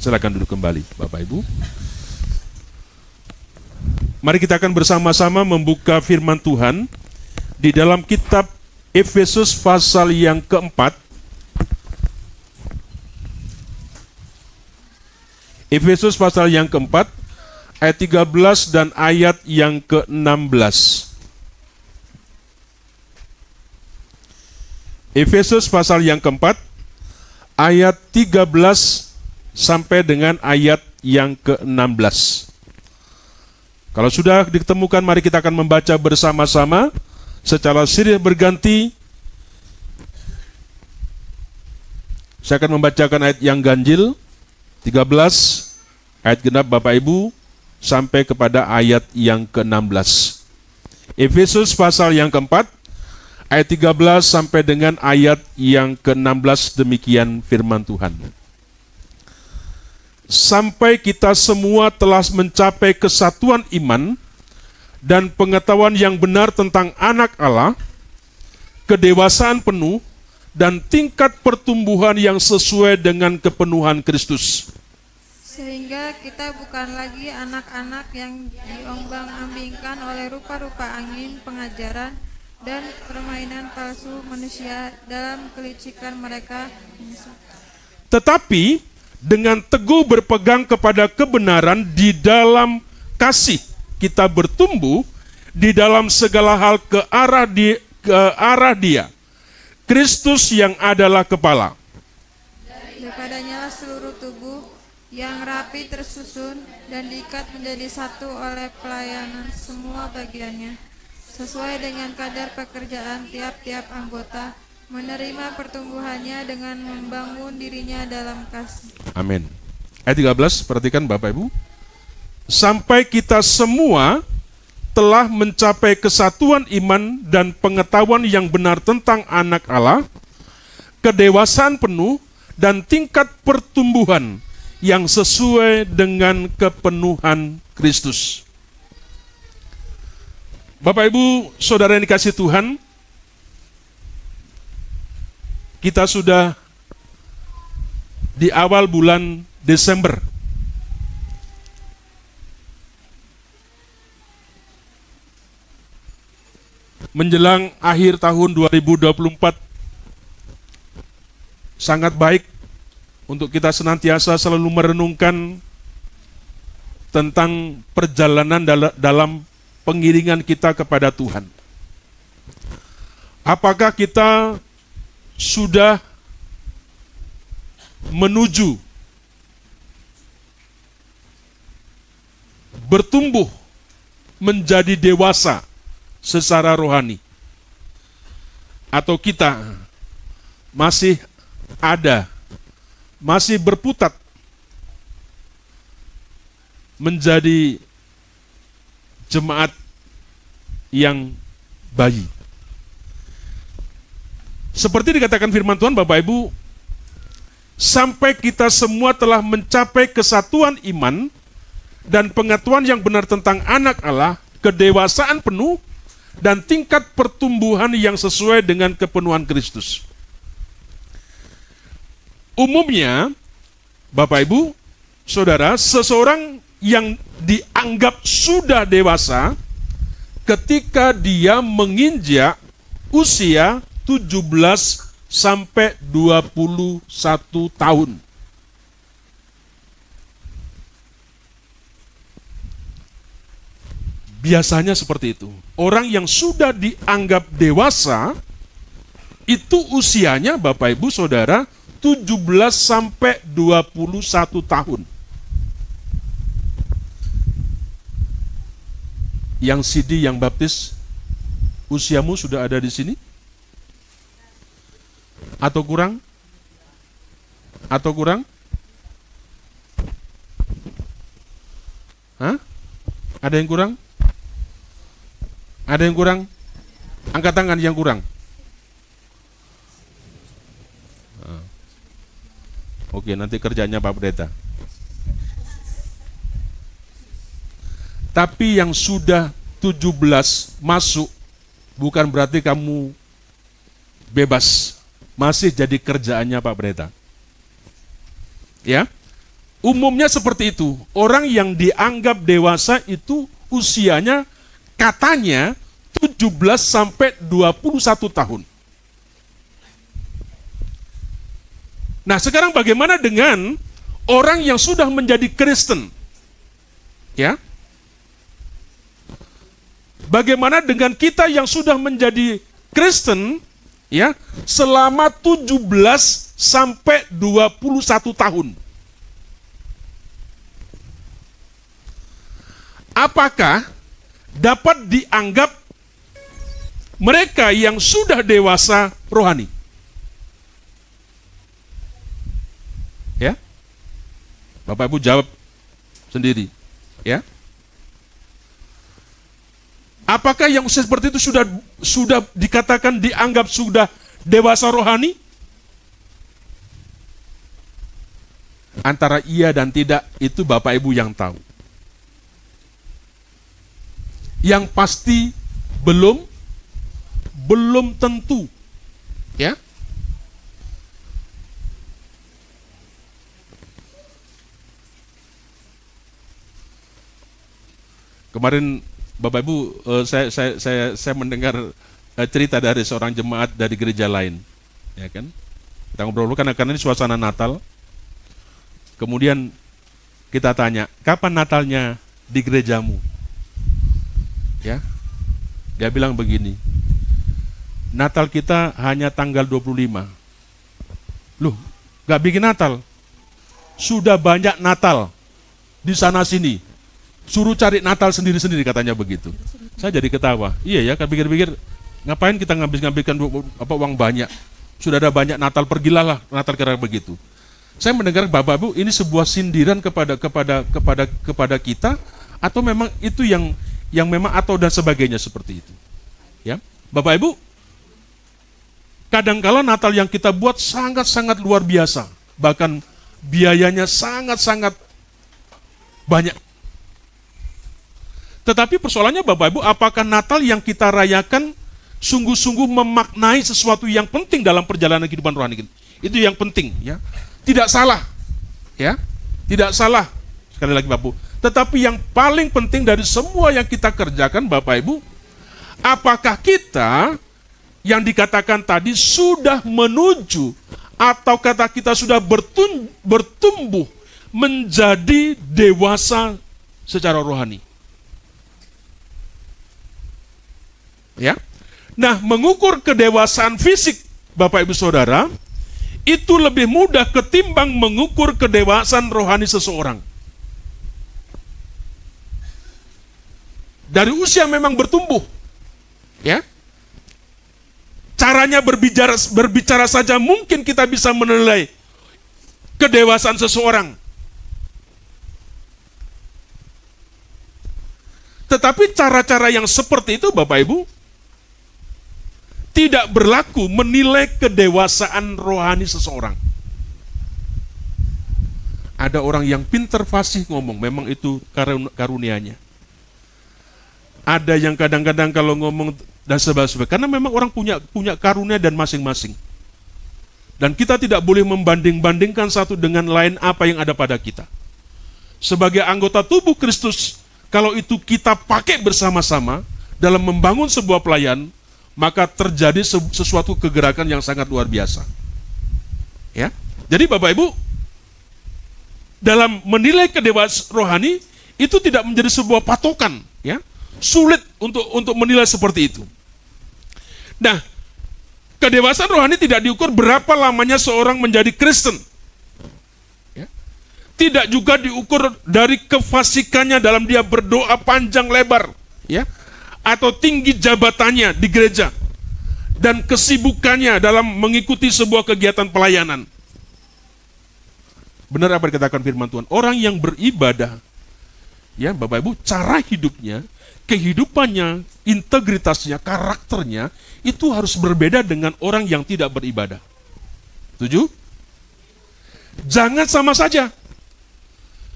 Silakan duduk kembali, Bapak Ibu. Mari kita akan bersama-sama membuka firman Tuhan di dalam kitab Efesus pasal yang keempat. Efesus pasal yang keempat, ayat 13 dan ayat yang ke-16. Efesus pasal yang keempat, ayat 13 sampai dengan ayat yang ke-16. Kalau sudah ditemukan, mari kita akan membaca bersama-sama secara silih berganti. Saya akan membacakan ayat yang ganjil, 13, ayat genap Bapak Ibu, sampai kepada ayat yang ke-16. Efesus pasal yang keempat, ayat 13 sampai dengan ayat yang ke-16, demikian firman Tuhan. Sampai kita semua telah mencapai kesatuan iman dan pengetahuan yang benar tentang anak Allah, kedewasaan penuh, dan tingkat pertumbuhan yang sesuai dengan kepenuhan Kristus. Sehingga kita bukan lagi anak-anak yang diombang-ambingkan oleh rupa-rupa angin pengajaran dan permainan palsu manusia dalam kelicikan mereka. Tetapi dengan teguh berpegang kepada kebenaran di dalam kasih, kita bertumbuh di dalam segala hal ke arah Dia, Kristus yang adalah kepala. Daripadanya seluruh tubuh yang rapi tersusun dan diikat menjadi satu oleh pelayanan semua bagiannya, sesuai dengan kadar pekerjaan tiap-tiap anggota, menerima pertumbuhannya dengan membangun dirinya dalam kasih. Amin. Ayat 13, perhatikan Bapak Ibu. Sampai kita semua telah mencapai kesatuan iman dan pengetahuan yang benar tentang anak Allah, kedewasaan penuh, dan tingkat pertumbuhan yang sesuai dengan kepenuhan Kristus. Bapak Ibu, saudara yang dikasihi Tuhan, kita sudah di awal bulan Desember. Menjelang akhir tahun 2024, sangat baik untuk kita senantiasa selalu merenungkan tentang perjalanan dalam pengiringan kita kepada Tuhan. Apakah kita sudah menuju bertumbuh menjadi dewasa secara rohani, atau kita masih berputat menjadi jemaat yang bayi? Seperti dikatakan firman Tuhan, Bapak Ibu, sampai kita semua telah mencapai kesatuan iman dan pengetahuan yang benar tentang anak Allah, kedewasaan penuh, dan tingkat pertumbuhan yang sesuai dengan kepenuhan Kristus. Umumnya, Bapak Ibu, saudara, seseorang yang dianggap sudah dewasa ketika dia menginjak usia 17 sampai 21 tahun. Biasanya seperti itu. Orang yang sudah dianggap dewasa itu usianya, Bapak Ibu Saudara, 17 sampai 21 tahun. Yang CD, yang baptis, usiamu sudah ada di sini? Atau kurang? Atau kurang? Hah? Ada yang kurang? Ada yang kurang? Angkat tangan yang kurang. Oke, nanti kerjanya Pak Pendeta. Tapi yang sudah 17 masuk, bukan berarti kamu bebas. Masih jadi kerjaannya Pak Pendeta. Ya, umumnya seperti itu. Orang yang dianggap dewasa itu usianya katanya 17 sampai 21 tahun. Nah, sekarang bagaimana dengan orang yang sudah menjadi Kristen? Ya. Bagaimana dengan kita yang sudah menjadi Kristen ya selama 17 sampai 21 tahun? Apakah dapat dianggap mereka yang sudah dewasa rohani? Ya. Bapak Ibu jawab sendiri, ya. Apakah yang usia seperti itu sudah dikatakan dianggap sudah dewasa rohani? Antara iya dan tidak itu Bapak Ibu yang tahu. Yang pasti belum tentu. Ya. Kemarin Bapak Ibu saya mendengar cerita dari seorang jemaat dari gereja lain, ya kan? Kita ngobrol kan karena ini suasana Natal. Kemudian kita tanya, kapan Natalnya di gerejamu? Ya, dia bilang begini, Natal kita hanya tanggal 25. Loh, gak bikin Natal? Sudah banyak Natal di sana sini. Suruh cari Natal sendiri-sendiri katanya begitu. Saya jadi ketawa. Iya ya, kan pikir-pikir ngapain kita ngambil-ngambilkan uang banyak? Sudah ada banyak Natal, pergilah Natal kira begitu. Saya mendengar Bapak Ibu ini sebuah sindiran kepada kita atau memang itu yang memang atau dan sebagainya seperti itu. Ya. Bapak Ibu, kadangkala Natal yang kita buat sangat-sangat luar biasa, bahkan biayanya sangat-sangat banyak. Tetapi persoalannya Bapak Ibu, apakah Natal yang kita rayakan sungguh-sungguh memaknai sesuatu yang penting dalam perjalanan kehidupan rohani kita? Itu yang penting, ya. Tidak salah, ya, tidak salah. Sekali lagi Bapak Ibu. Tetapi yang paling penting dari semua yang kita kerjakan Bapak Ibu, apakah kita yang dikatakan tadi sudah menuju atau kata kita sudah bertumbuh menjadi dewasa secara rohani? Ya. Nah, mengukur kedewasaan fisik Bapak Ibu Saudara itu lebih mudah ketimbang mengukur kedewasaan rohani seseorang. Dari usia memang bertumbuh, ya. Caranya berbicara saja mungkin kita bisa menilai kedewasaan seseorang. Tetapi cara-cara yang seperti itu, Bapak Ibu, tidak berlaku menilai kedewasaan rohani seseorang. Ada orang yang pintar fasih ngomong, memang itu karunianya. Ada yang kadang-kadang kalau ngomong dan sebagainya, karena memang orang punya karunia dan masing-masing. Dan kita tidak boleh membanding-bandingkan satu dengan lain apa yang ada pada kita. Sebagai anggota tubuh Kristus, kalau itu kita pakai bersama-sama dalam membangun sebuah pelayan, maka terjadi sesuatu kegerakan yang sangat luar biasa. Ya. Jadi Bapak Ibu, dalam menilai kedewasaan rohani itu tidak menjadi sebuah patokan, ya. Sulit untuk menilai seperti itu. Nah, kedewasaan rohani tidak diukur berapa lamanya seorang menjadi Kristen. Ya. Tidak juga diukur dari kefasikannya dalam dia berdoa panjang lebar, ya, atau tinggi jabatannya di gereja dan kesibukannya dalam mengikuti sebuah kegiatan pelayanan. Benar apa dikatakan firman Tuhan? Orang yang beribadah, ya Bapak Ibu, cara hidupnya, kehidupannya, integritasnya, karakternya itu harus berbeda dengan orang yang tidak beribadah. Setuju? Jangan sama saja.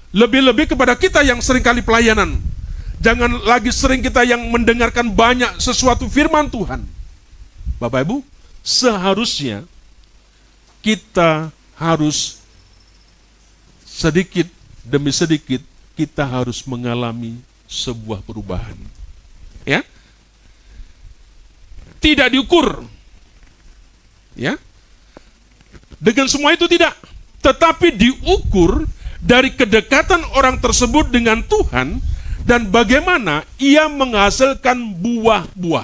Lebih-lebih kepada kita yang seringkali pelayanan. Jangan lagi sering kita yang mendengarkan banyak sesuatu firman Tuhan. Bapak Ibu, seharusnya kita harus sedikit demi sedikit kita harus mengalami sebuah perubahan. Ya. Tidak diukur. Ya. Dengan semua itu tidak, tetapi diukur dari kedekatan orang tersebut dengan Tuhan dan bagaimana ia menghasilkan buah-buah.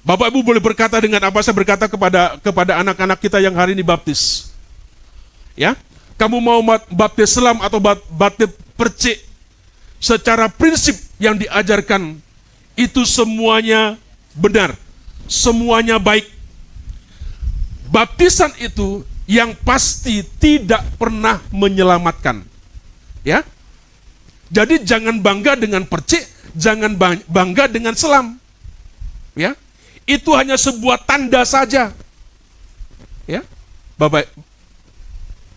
Bapak Ibu boleh berkata dengan apa saya berkata kepada anak-anak kita yang hari ini baptis. Ya, kamu mau baptis selam atau baptis percik, secara prinsip yang diajarkan itu semuanya benar, semuanya baik. Baptisan itu yang pasti tidak pernah menyelamatkan. Ya. Jadi jangan bangga dengan percik, jangan bangga dengan selam. Ya. Itu hanya sebuah tanda saja. Ya. Bapak,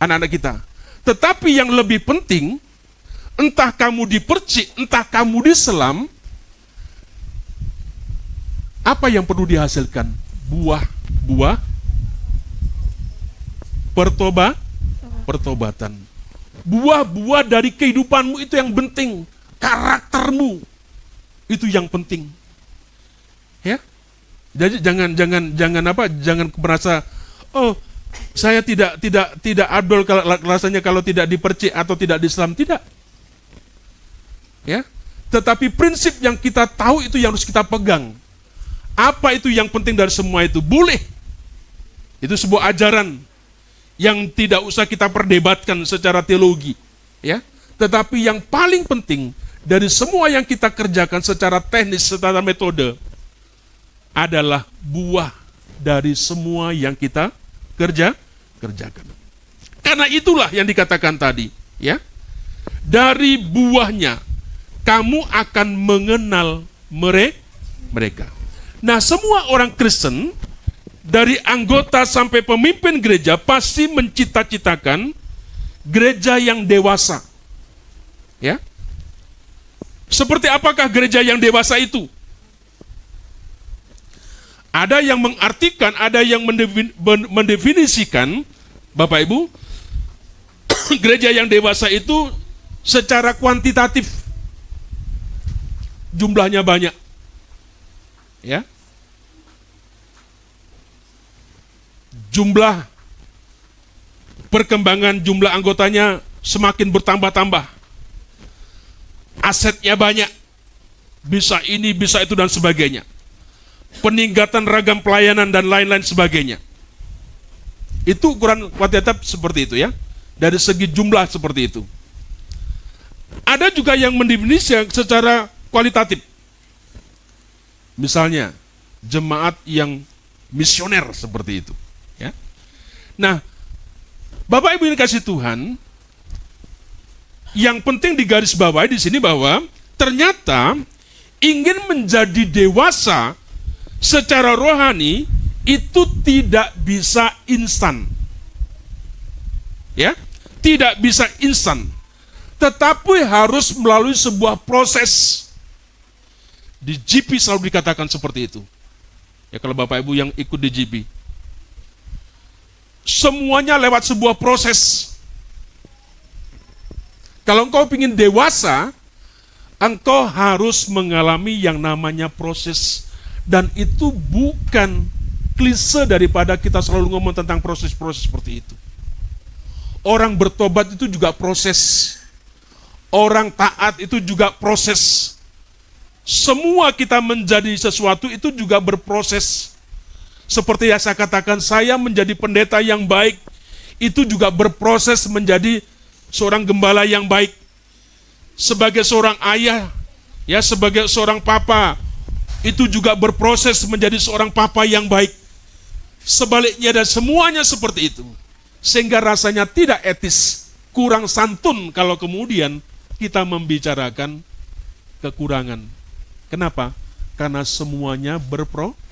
anak-anak kita. Tetapi yang lebih penting, entah kamu dipercik, entah kamu diselam, apa yang perlu dihasilkan? Buah pertobatan. Buah-buah dari kehidupanmu itu yang penting. Karaktermu itu yang penting. Ya. Jadi jangan merasa, oh, saya tidak adol rasanya kalau tidak dipercik atau tidak diselam, tidak. Ya. Tetapi prinsip yang kita tahu itu yang harus kita pegang. Apa itu yang penting dari semua itu? Boleh. Itu sebuah ajaran yang tidak usah kita perdebatkan secara teologi, ya. Tetapi yang paling penting dari semua yang kita kerjakan secara teknis, secara metode adalah buah dari semua yang kita kerjakan. Karena itulah yang dikatakan tadi, ya. Dari buahnya kamu akan mengenal mereka. Nah, semua orang Kristen dari anggota sampai pemimpin gereja pasti mencita-citakan gereja yang dewasa. Ya. Seperti apakah gereja yang dewasa itu? Ada yang mengartikan, ada yang mendefinisikan, Bapak Ibu, gereja yang dewasa itu secara kuantitatif. Jumlahnya banyak. Ya. Jumlah perkembangan jumlah anggotanya semakin bertambah-tambah. Asetnya banyak. Bisa ini, bisa itu dan sebagainya. Peningkatan ragam pelayanan dan lain-lain sebagainya. Itu ukuran kuantitatif seperti itu, ya. Dari segi jumlah seperti itu. Ada juga yang mendefinisikan secara kualitatif. Misalnya jemaat yang misioner seperti itu, ya. Nah, Bapak Ibu yang dikasih Tuhan, yang penting digarisbawahi di sini bahwa ternyata ingin menjadi dewasa secara rohani itu tidak bisa instan. Ya, tidak bisa instan. Tetapi harus melalui sebuah proses. Di GP selalu dikatakan seperti itu. Ya, kalau Bapak Ibu yang ikut di GP. Semuanya lewat sebuah proses. Kalau engkau ingin dewasa, engkau harus mengalami yang namanya proses. Dan itu bukan klise daripada kita selalu ngomong tentang proses-proses seperti itu. Orang bertobat itu juga proses. Orang taat itu juga proses. Semua kita menjadi sesuatu itu juga berproses. Seperti yang saya katakan, saya menjadi pendeta yang baik, itu juga berproses menjadi seorang gembala yang baik. Sebagai seorang ayah, ya, sebagai seorang papa, itu juga berproses menjadi seorang papa yang baik. Sebaliknya dan semuanya seperti itu. Sehingga rasanya tidak etis, kurang santun kalau kemudian kita membicarakan kekurangan. Kenapa? Karena semuanya berproses.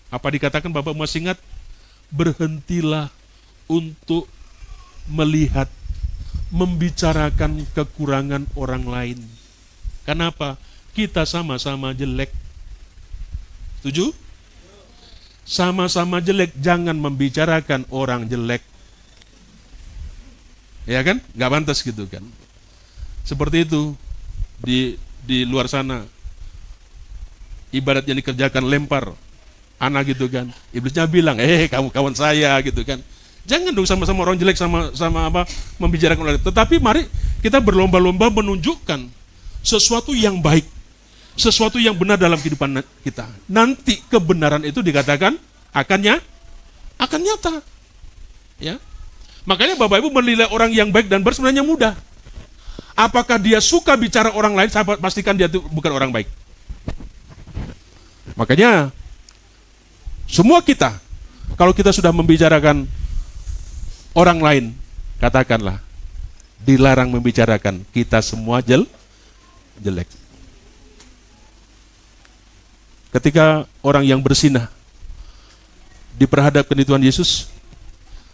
Apa dikatakan Bapak masih ingat? Berhentilah untuk melihat, membicarakan kekurangan orang lain. Kenapa? Kita sama-sama jelek. Setuju? sama-sama jelek, jangan membicarakan orang jelek. Ya kan? Nggak pantas gitu kan. Seperti itu di luar sana. Ibarat yang dikerjakan lempar anak gitu kan. Iblisnya bilang, kamu kawan saya gitu kan. Jangan dong sama-sama orang jelek sama apa membicarakan orang. Tetapi mari kita berlomba-lomba menunjukkan sesuatu yang baik, sesuatu yang benar dalam kehidupan kita. Nanti kebenaran itu dikatakan akan nyata. Ya. Makanya Bapak Ibu menilai orang yang baik dan benar sebenarnya mudah. Apakah dia suka bicara orang lain? Saya pastikan dia itu bukan orang baik. Makanya semua kita, kalau kita sudah membicarakan orang lain, katakanlah dilarang membicarakan kita semua jelek. Ketika orang yang bersinah diperhadapkan di Tuhan Yesus,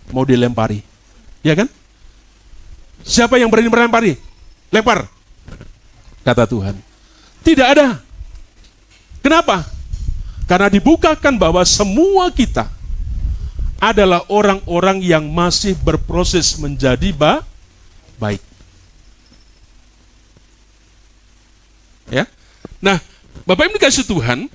mau dilempari, ya kan? Siapa yang berani melempari? Lempar, kata Tuhan. Tidak ada. Kenapa? Karena dibukakan bahwa semua kita adalah orang-orang yang masih berproses menjadi baik. Ya. Nah, Bapak Ibu dikasih Tuhan,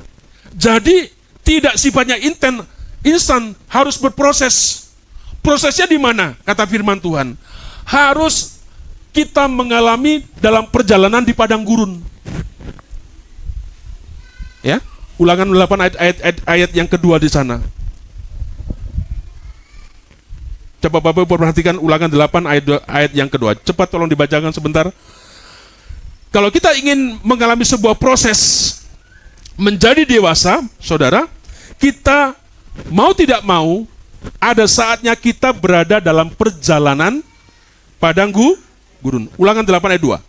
jadi tidak sifatnya instan, harus berproses. Prosesnya di mana? Kata firman Tuhan. Harus kita mengalami dalam perjalanan di padang gurun. Ya, Ulangan 8 ayat yang kedua di sana. Coba Bapak Ibu perhatikan Ulangan 8 ayat yang kedua. Cepat tolong dibacakan sebentar. Kalau kita ingin mengalami sebuah proses menjadi dewasa, saudara, kita mau tidak mau ada saatnya kita berada dalam perjalanan padang gurun. Ulangan 8 ayat 2.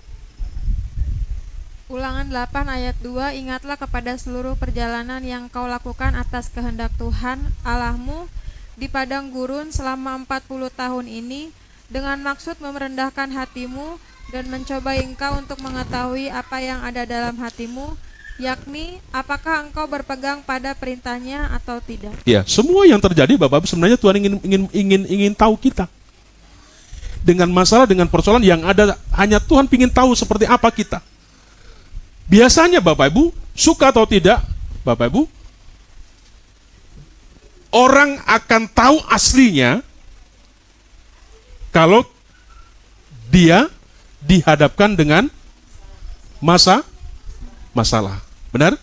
Ulangan 8 ayat 2, ingatlah kepada seluruh perjalanan yang kau lakukan atas kehendak Tuhan Allahmu di padang gurun selama 40 tahun ini, dengan maksud merendahkan hatimu dan mencoba engkau untuk mengetahui apa yang ada dalam hatimu, yakni apakah engkau berpegang pada perintahnya atau tidak. Ya, semua yang terjadi Bapak sebenarnya Tuhan ingin tahu kita. Dengan masalah, dengan persoalan yang ada, hanya Tuhan ingin tahu seperti apa kita. Biasanya Bapak Ibu, suka atau tidak, Bapak Ibu, orang akan tahu aslinya kalau dia dihadapkan dengan masalah. Benar?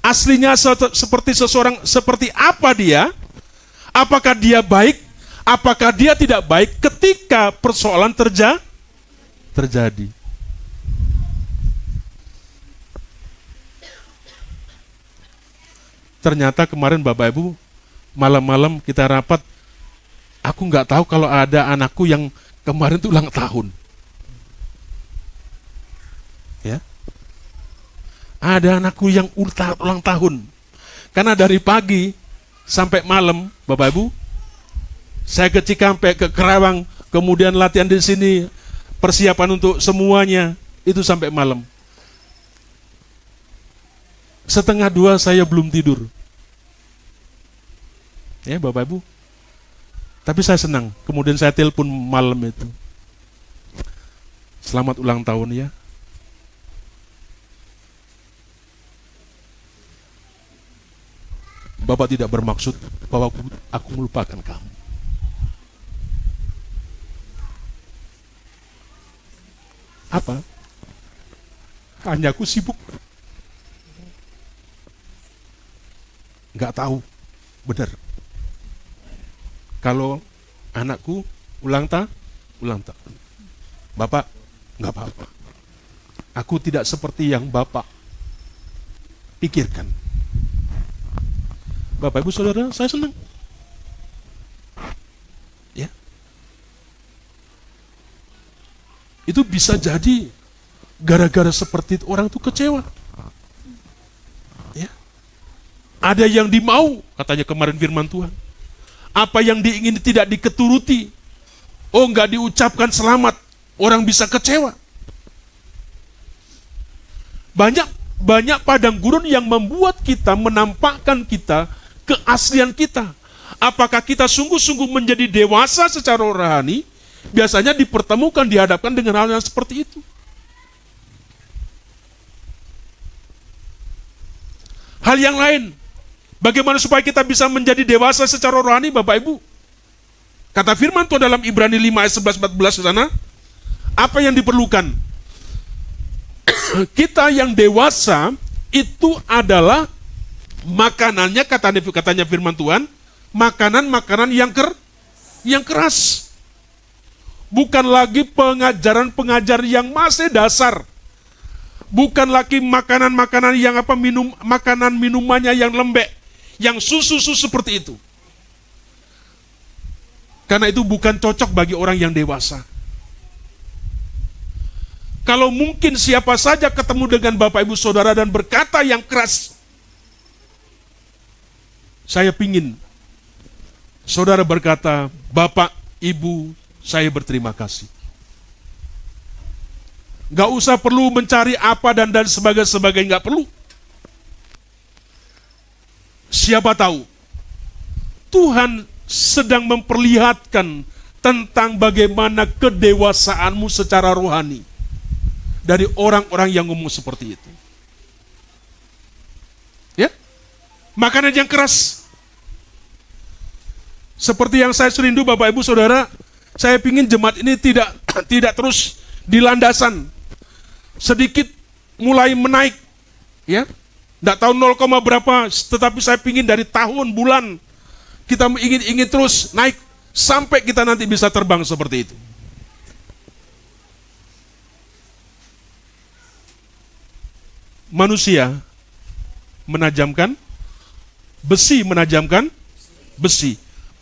Aslinya seperti seseorang, seperti apa dia? Apakah dia baik? Apakah dia tidak baik ketika persoalan terjadi? Ternyata kemarin Bapak Ibu, malam-malam kita rapat, aku nggak tahu kalau ada anakku yang kemarin itu ulang tahun. Ya, ada anakku yang ulang tahun. Karena dari pagi sampai malam, Bapak Ibu, saya ke Cikampek, ke Kerawang, kemudian latihan di sini, persiapan untuk semuanya, itu sampai malam. 1:30 saya belum tidur. Ya Bapak Ibu. Tapi saya senang. Kemudian saya telepon malam itu. Selamat ulang tahun ya. Bapak tidak bermaksud bahwa aku melupakan kamu. Apa? Hanya aku sibuk. Nggak tahu, benar. Kalau anakku ulang tahun, Bapak, nggak apa-apa. Aku tidak seperti yang Bapak pikirkan. Bapak Ibu Saudara, saya senang. Ya. Itu bisa jadi gara-gara seperti itu orang itu kecewa. Ada yang dimau, katanya kemarin firman Tuhan. Apa yang diingini tidak diketuruti. Oh, enggak diucapkan selamat. Orang bisa kecewa. Banyak padang gurun yang membuat kita, menampakkan kita keaslian kita. Apakah kita sungguh-sungguh menjadi dewasa secara rohani? Biasanya dipertemukan, dihadapkan dengan hal yang seperti itu. Hal yang lain, bagaimana supaya kita bisa menjadi dewasa secara rohani, Bapak Ibu? Kata firman Tuhan dalam Ibrani 5 ayat 11-14 sana, apa yang diperlukan? Kita yang dewasa itu adalah makanannya, katanya firman Tuhan, makanan-makanan yang keras. Bukan lagi pengajaran-pengajar yang masih dasar. Bukan lagi makanan-makanan yang makanan minumannya yang lembek, yang susu-susu seperti itu. Karena itu bukan cocok bagi orang yang dewasa. Kalau mungkin siapa saja ketemu dengan Bapak Ibu Saudara dan berkata yang keras, saya pingin saudara berkata, Bapak, Ibu, saya berterima kasih. Gak usah perlu mencari apa dan sebagainya, gak perlu. Siapa tahu Tuhan sedang memperlihatkan tentang bagaimana kedewasaanmu secara rohani dari orang-orang yang ngomong seperti itu. Ya, makanan yang keras. Seperti yang saya serindu Bapak Ibu Saudara, saya ingin jemaat ini tidak terus di landasan. Sedikit mulai menaik, ya, tidak tahu 0, berapa, tetapi saya ingin dari tahun, bulan, kita ingin terus naik, sampai kita nanti bisa terbang seperti itu. Manusia menajamkan besi,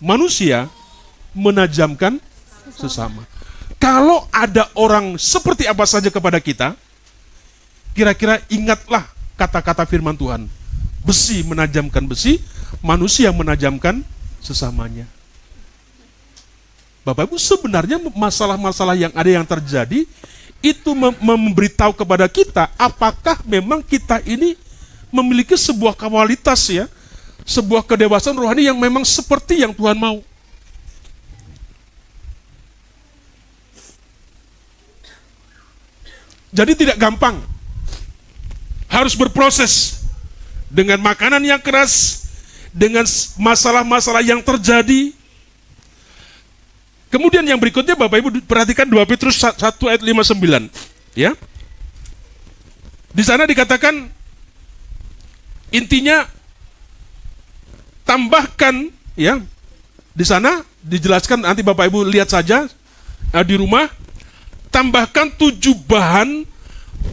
manusia menajamkan sesama. Kalau ada orang seperti apa saja kepada kita, kira-kira ingatlah kata-kata firman Tuhan. Besi menajamkan besi, manusia menajamkan sesamanya. Bapak Ibu, sebenarnya masalah-masalah yang ada yang terjadi, itu memberitahu kepada kita, apakah memang kita ini memiliki sebuah kualitas, ya, sebuah kedewasaan rohani yang memang seperti yang Tuhan mau. Jadi tidak gampang. Harus berproses dengan makanan yang keras, dengan masalah-masalah yang terjadi. Kemudian yang berikutnya Bapak Ibu perhatikan 2 Petrus 1 ayat 5-9, ya. Di sana dikatakan intinya tambahkan, ya. Di sana dijelaskan, nanti Bapak Ibu lihat saja di rumah. Tambahkan 7 bahan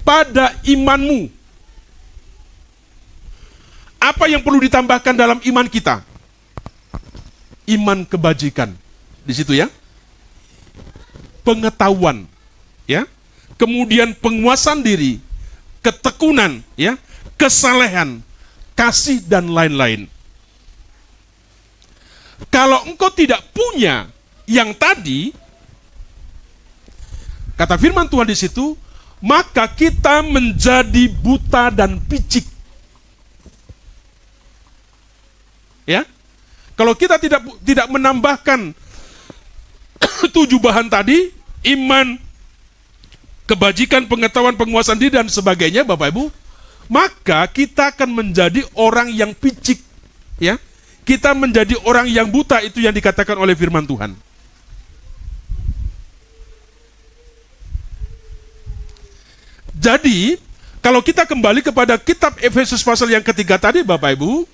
pada imanmu. Apa yang perlu ditambahkan dalam iman kita? Iman kebajikan. Di situ, ya. Pengetahuan, ya. Kemudian penguasaan diri, ketekunan, ya, kesalehan, kasih dan lain-lain. Kalau engkau tidak punya yang tadi, kata firman Tuhan di situ, maka kita menjadi buta dan picik. Ya, kalau kita tidak menambahkan 7 bahan tadi, iman, kebajikan, pengetahuan, penguasaan diri dan sebagainya, Bapak Ibu, maka kita akan menjadi orang yang picik. Ya, kita menjadi orang yang buta, itu yang dikatakan oleh firman Tuhan. Jadi, kalau kita kembali kepada kitab Efesus pasal yang ketiga tadi, Bapak Ibu,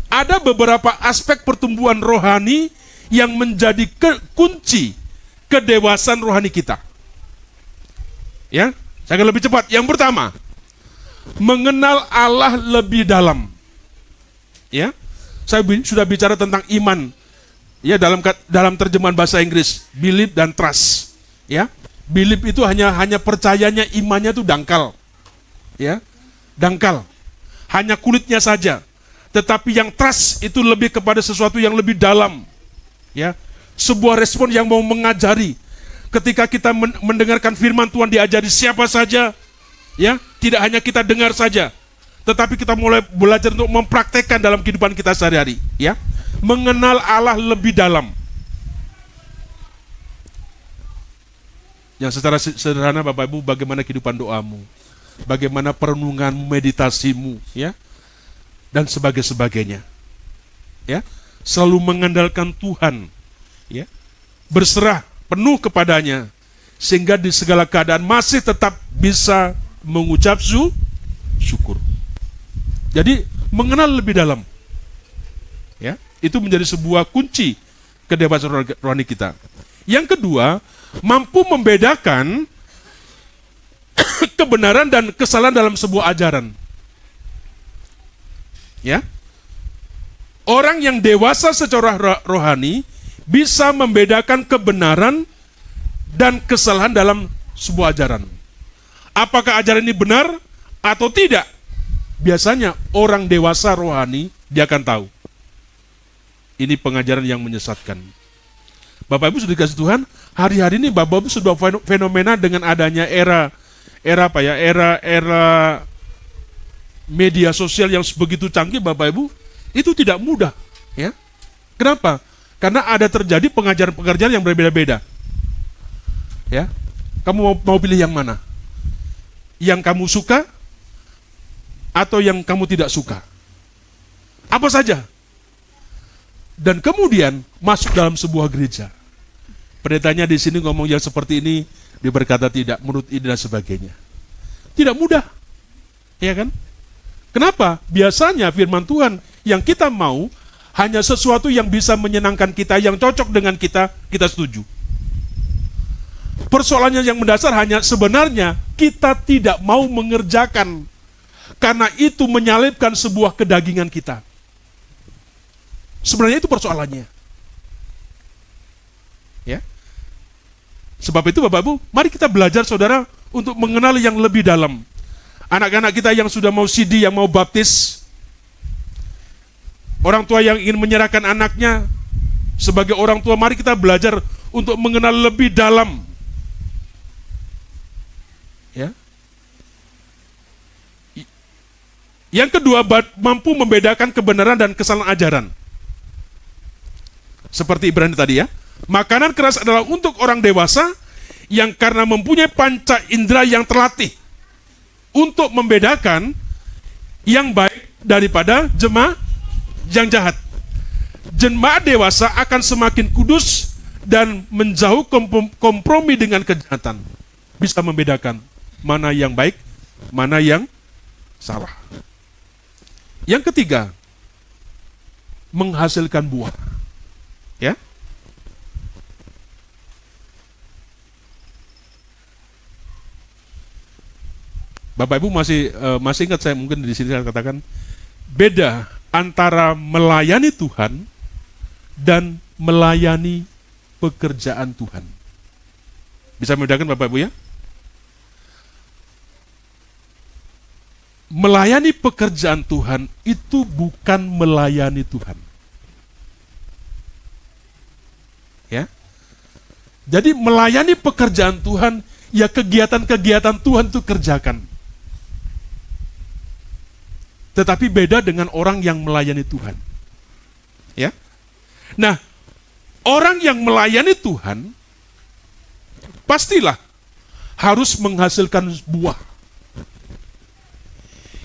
ada beberapa aspek pertumbuhan rohani yang menjadi kunci kedewasaan rohani kita. Ya, saya akan lebih cepat. Yang pertama, mengenal Allah lebih dalam. Ya, saya sudah bicara tentang iman. Ya, dalam terjemahan bahasa Inggris, believe dan trust. Ya. Belief itu hanya percayanya, imannya itu dangkal. Ya, dangkal. Hanya kulitnya saja. Tetapi yang trust itu lebih kepada sesuatu yang lebih dalam. Ya, sebuah respon yang mau mengajari. Ketika kita mendengarkan firman Tuhan, diajari siapa saja. Ya, tidak hanya kita dengar saja. tetapi kita mulai belajar untuk mempraktekkan dalam kehidupan kita sehari-hari, ya. Mengenal Allah lebih dalam. Yang secara sederhana Bapak Ibu, bagaimana kehidupan doamu, bagaimana perenunganmu, meditasimu, ya, dan sebagainya, ya. Selalu mengandalkan Tuhan, ya, berserah penuh kepadanya, sehingga di segala keadaan masih tetap bisa mengucap syukur. Jadi mengenal lebih dalam, ya, itu menjadi sebuah kunci kedewasaan rohani kita. Yang kedua, mampu membedakan kebenaran dan kesalahan dalam sebuah ajaran. Ya. Orang yang dewasa secara rohani bisa membedakan kebenaran dan kesalahan dalam sebuah ajaran. Apakah ajaran ini benar atau tidak? Biasanya orang dewasa rohani dia akan tahu. Ini pengajaran yang menyesatkan. Bapak Ibu sudah dikasih Tuhan, hari-hari ini Bapak Ibu sudah fenomena dengan adanya era media sosial yang begitu canggih, Bapak Ibu, itu tidak mudah, ya. Kenapa? Karena ada terjadi pengajaran-pengajaran yang berbeda-beda. Ya. Kamu mau pilih yang mana? Yang kamu suka atau yang kamu tidak suka? Apa saja? Dan kemudian masuk dalam sebuah gereja. Pendetanya di sini ngomong yang seperti ini, dia berkata tidak, menurut ini dan sebagainya. Tidak mudah, ya kan? Kenapa? Biasanya firman Tuhan yang kita mau hanya sesuatu yang bisa menyenangkan kita, yang cocok dengan kita, kita setuju. Persoalannya yang mendasar hanya sebenarnya kita tidak mau mengerjakan, karena itu menyalipkan sebuah kedagingan kita. Sebenarnya itu persoalannya. Ya. Sebab itu Bapak Ibu, mari kita belajar saudara untuk mengenal yang lebih dalam. Anak-anak kita yang sudah mau sidi, yang mau baptis, orang tua yang ingin menyerahkan anaknya, sebagai orang tua mari kita belajar untuk mengenal lebih dalam. Ya. Yang kedua, mampu membedakan kebenaran dan kesalahan ajaran. Seperti Ibrani tadi, ya. Makanan keras adalah untuk orang dewasa yang karena mempunyai panca indera yang terlatih untuk membedakan yang baik daripada jemaah yang jahat. Jemaat dewasa akan semakin kudus dan menjauh kompromi dengan kejahatan. Bisa membedakan mana yang baik, mana yang salah. Yang ketiga, menghasilkan buah. Ya. Bapak Ibu masih ingat saya mungkin di sini saya katakan beda antara melayani Tuhan dan melayani pekerjaan Tuhan. Bisa membedakan Bapak Ibu, ya? Melayani pekerjaan Tuhan itu bukan melayani Tuhan. Ya. Jadi melayani pekerjaan Tuhan, ya kegiatan-kegiatan Tuhan itu kerjakan. Tetapi beda dengan orang yang melayani Tuhan. Ya. Nah, orang yang melayani Tuhan pastilah harus menghasilkan buah.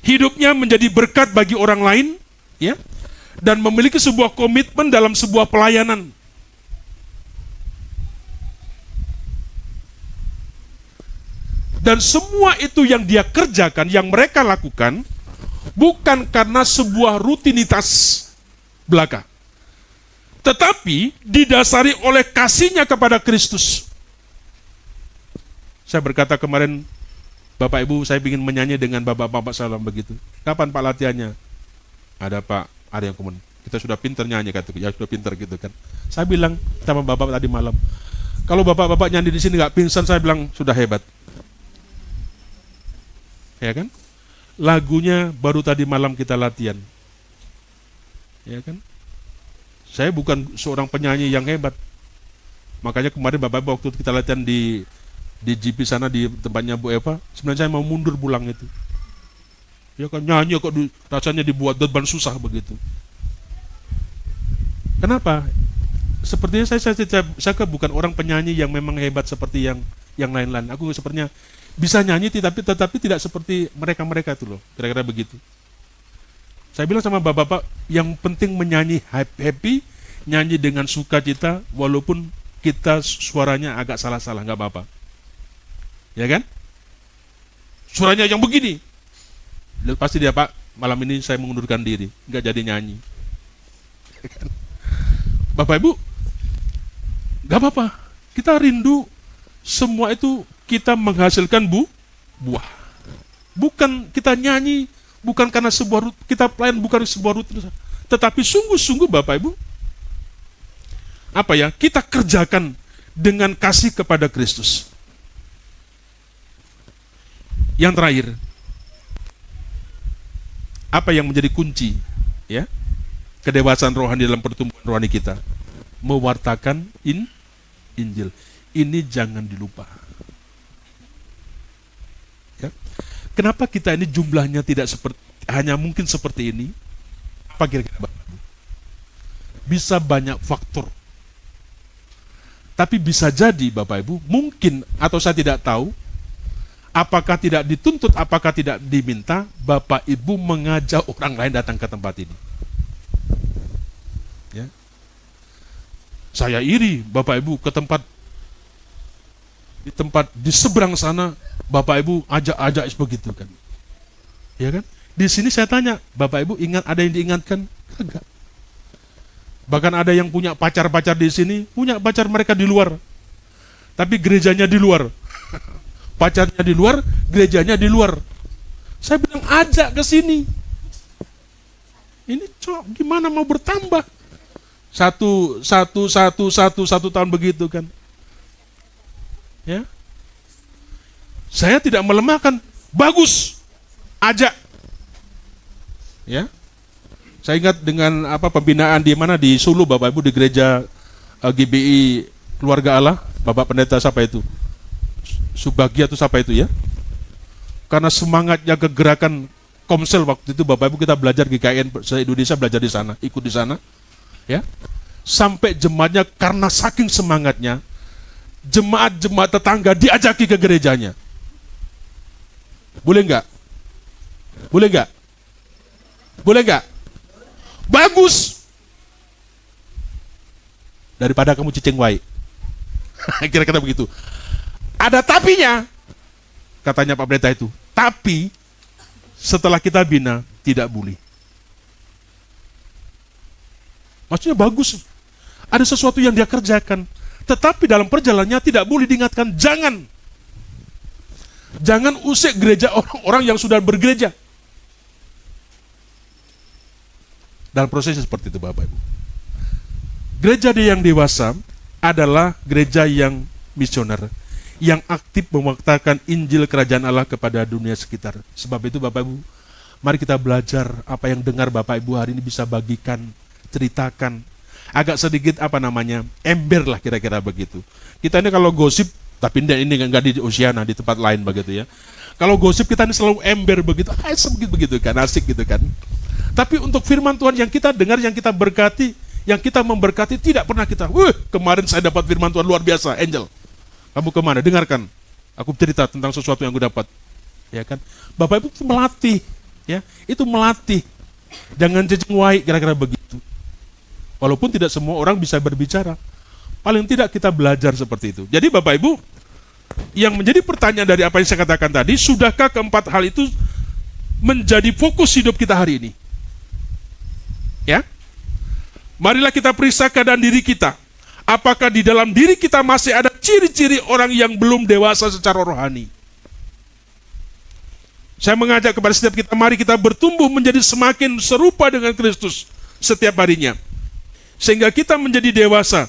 Hidupnya menjadi berkat bagi orang lain, ya, dan memiliki sebuah komitmen dalam sebuah pelayanan. Dan semua itu yang dia kerjakan, yang mereka lakukan, bukan karena sebuah rutinitas belaka, tetapi didasari oleh kasihnya kepada Kristus. Saya berkata kemarin, Bapak Ibu, saya ingin menyanyi dengan Bapak-Bapak salam begitu. Kapan Pak latihannya? Ada Pak, ada yang komen. Kita sudah pinter nyanyi, kata ya sudah pinter gitu kan. Saya bilang sama Bapak tadi malam, kalau Bapak-Bapak nyanyi di sini nggak pingsan, saya bilang sudah hebat. Ya kan? Lagunya baru tadi malam kita latihan. Ya kan? Saya bukan seorang penyanyi yang hebat. Makanya kemarin Bapak waktu kita latihan di GP sana di tempatnya Bu Eva, sebenarnya saya mau mundur pulang itu. Ya kan nyanyi kok rasanya dibuat beban susah begitu. Kenapa? Sepertinya saya bukan orang penyanyi yang memang hebat seperti yang lain-lain. Aku sepertinya bisa nyanyi tetapi tidak seperti mereka-mereka itu loh. Kira-kira begitu. Saya bilang sama bapak-bapak, yang penting menyanyi happy, nyanyi dengan sukacita, walaupun kita suaranya agak salah-salah, nggak apa-apa. Ya kan? Suaranya yang begini. Pasti dia, Pak, malam ini saya mengundurkan diri, nggak jadi nyanyi. Bapak Ibu, nggak apa-apa. Kita rindu semua itu kita menghasilkan buah. Bukan kita nyanyi, bukan karena kita pelayan bukan sebuah rutinitas, tetapi sungguh-sungguh Bapak Ibu, kita kerjakan dengan kasih kepada Kristus. Yang terakhir, apa yang menjadi kunci ya kedewasaan rohani dalam pertumbuhan rohani kita? Mewartakan Injil. Ini jangan dilupa. Ya. Kenapa kita ini jumlahnya tidak hanya mungkin seperti ini? Apa kira-kira Bapak Ibu? Bisa banyak faktor. Tapi bisa jadi Bapak Ibu, mungkin atau saya tidak tahu, apakah tidak dituntut, apakah tidak diminta, Bapak Ibu mengajak orang lain datang ke tempat ini. Ya. Saya iri Bapak Ibu ke tempat di seberang sana, Bapak Ibu ajak begitu kan. Ya kan? Di sini saya tanya, Bapak Ibu ada yang diingatkan? Enggak. Bahkan ada yang punya pacar-pacar di sini, punya pacar mereka di luar. Tapi gerejanya di luar. Pacarnya di luar, gerejanya di luar. Saya bilang ajak ke sini. Ini gimana mau bertambah? Satu tahun begitu kan. Ya. Saya tidak melemahkan. Bagus. Ajak. Ya. Saya ingat dengan pembinaan di Sulu Bapak Ibu, di gereja GBI Keluarga Allah, Bapak Pendeta siapa itu? Subagia itu siapa itu ya? Karena semangatnya kegerakan Komsel waktu itu Bapak Ibu kita belajar GKN se-Indonesia, belajar di sana, ikut di sana. Ya. Sampai jemaatnya karena saking semangatnya, jemaat-jemaat tetangga diajaki ke gerejanya. Boleh enggak? Boleh enggak? Boleh enggak? Bagus. Daripada kamu cicing wae. Kira-kira begitu. Ada tapinya, katanya Pak Pendeta itu. Tapi setelah kita bina tidak boleh. Maksudnya bagus. Ada sesuatu yang dia kerjakan. Tetapi dalam perjalanannya tidak boleh diingatkan. Jangan usik gereja orang-orang yang sudah bergereja. Dalam prosesnya seperti itu Bapak Ibu. Gereja yang dewasa adalah gereja yang misioner, yang aktif mewartakan Injil Kerajaan Allah kepada dunia sekitar. Sebab itu Bapak Ibu, mari kita belajar apa yang dengar Bapak Ibu hari ini bisa bagikan, ceritakan. Agak sedikit ember lah kira-kira begitu. Kita ini kalau gosip, tapi ini enggak di Oceana, di tempat lain begitu ya. Kalau gosip kita ini selalu ember begitu, begitu kan, asik gitu kan. Tapi untuk firman Tuhan yang kita dengar, yang kita berkati, yang kita memberkati, tidak pernah kita, kemarin saya dapat firman Tuhan luar biasa, Angel. Kamu kemana? Dengarkan. Aku cerita tentang sesuatu yang aku dapat. Ya kan? Bapak Ibu itu melatih. Ya, itu melatih. Jangan cicing wae, kira-kira begitu. Walaupun tidak semua orang bisa berbicara. Paling tidak kita belajar seperti itu. Jadi Bapak Ibu, yang menjadi pertanyaan dari apa yang saya katakan tadi, sudahkah keempat hal itu menjadi fokus hidup kita hari ini? Ya, marilah kita periksa keadaan diri kita. Apakah di dalam diri kita masih ada ciri-ciri orang yang belum dewasa secara rohani? Saya mengajak kepada setiap kita, mari kita bertumbuh menjadi semakin serupa dengan Kristus setiap harinya. Sehingga kita menjadi dewasa.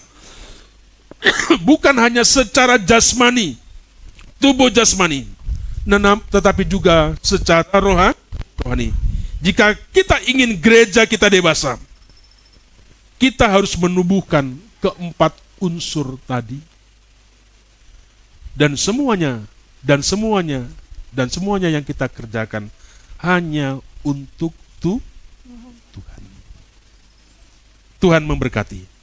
Bukan hanya secara jasmani, tubuh jasmani, tetapi juga secara rohani. Jika kita ingin gereja kita dewasa, kita harus menumbuhkan keempat unsur tadi. Dan semuanya yang kita kerjakan hanya untuk Tuhan. Tuhan memberkati.